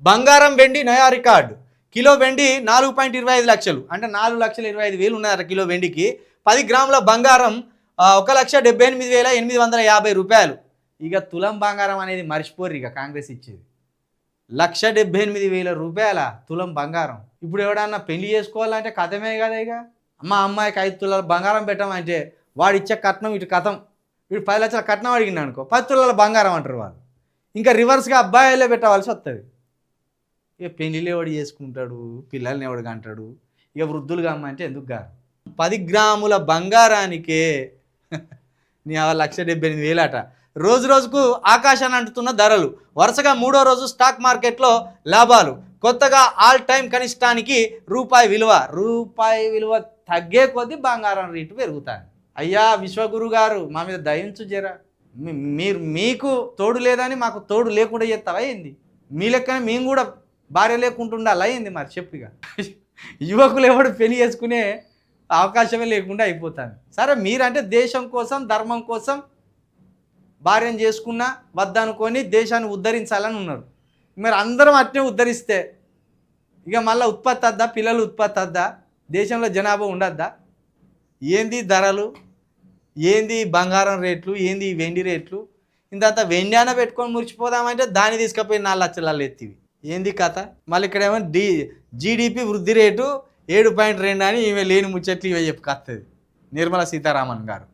బంగారం వెండి నయా రికార్డు. కిలో వెండి 4.25 లక్షలు, అంటే 4,25,000 ఉన్నారట కిలో వెండికి. 10 గ్రాముల బంగారం 1,78,850 రూపాయలు. ఇక తులం బంగారం అనేది మర్చిపోర్రు, ఇక కాంగ్రెస్ ఇచ్చేది 1,78,000 రూపాయల తులం బంగారం. ఇప్పుడు ఎవడన్నా పెళ్లి చేసుకోవాలంటే కథమే కదా. ఇక మా అమ్మాయికి 5 తులాల బంగారం పెట్టమంటే వాడు ఇచ్చే కట్నం ఇటు కథం. వీడు 10 లక్షల కట్నం అడిగింది అనుకో, 10 తులాల బంగారం అంటారు వాళ్ళు. ఇంకా రివర్స్గా అబ్బాయిలే పెట్టవలసి వస్తుంది. ఇక పెళ్ళిళ్ళు ఎవడు చేసుకుంటాడు, పిల్లల్ని ఎవడు కంటాడు, ఇక వృద్ధులుగా అమ్మంటే ఎందుకు కాదు. 10 గ్రాముల బంగారానికే నీ 1,78,000 అట. రోజు రోజుకు ఆకాశాన్ని అంటుతున్న ధరలు. వరుసగా 3వ రోజు స్టాక్ మార్కెట్లో లాభాలు. కొత్తగా ఆల్ టైం కనిష్టానికి రూపాయి విలువ తగ్గే కొద్దీ బంగారం రేటు పెరుగుతాయి. అయ్యా విశ్వగురు గారు, మా మీద దయించు జరా. మీకు తోడు లేదని మాకు తోడు లేకుండా చేస్తావా ఏంది? మీ లెక్కనే మేము కూడా భార్య లేకుంటుండాలి అయింది. మరి చెప్పిగా యువకులు ఎవడు పెళ్లి చేసుకునే అవకాశమే లేకుండా అయిపోతాను. సరే మీరంటే దేశం కోసం ధర్మం కోసం భార్యను చేసుకున్నా వద్దనుకొని దేశాన్ని ఉద్ధరించాలని ఉన్నారు. మరి అందరం అట్నే ఉద్ధరిస్తే ఇక మళ్ళీ ఉత్పత్తి వద్దా, పిల్లలు ఉత్పత్తి వద్దా, దేశంలో జనాభా ఉండద్దా? ఏంది ధరలు, ఏంది బంగారం రేట్లు, ఏంది వెండి రేట్లు? ఇంతంత వెండి అన్న పెట్టుకొని మురిచిపోదామంటే దాన్ని తీసుకుపోయి 4 లక్షలు ఎత్తివి. ఏంది కథ? మళ్ళీ ఇక్కడేమో జీడిపి వృద్ధి రేటు 7.2 అని ఈమె లేని ముచ్చట్లు ఇవే చెప్పుకొస్తుంది నిర్మలా సీతారామన్ గారు.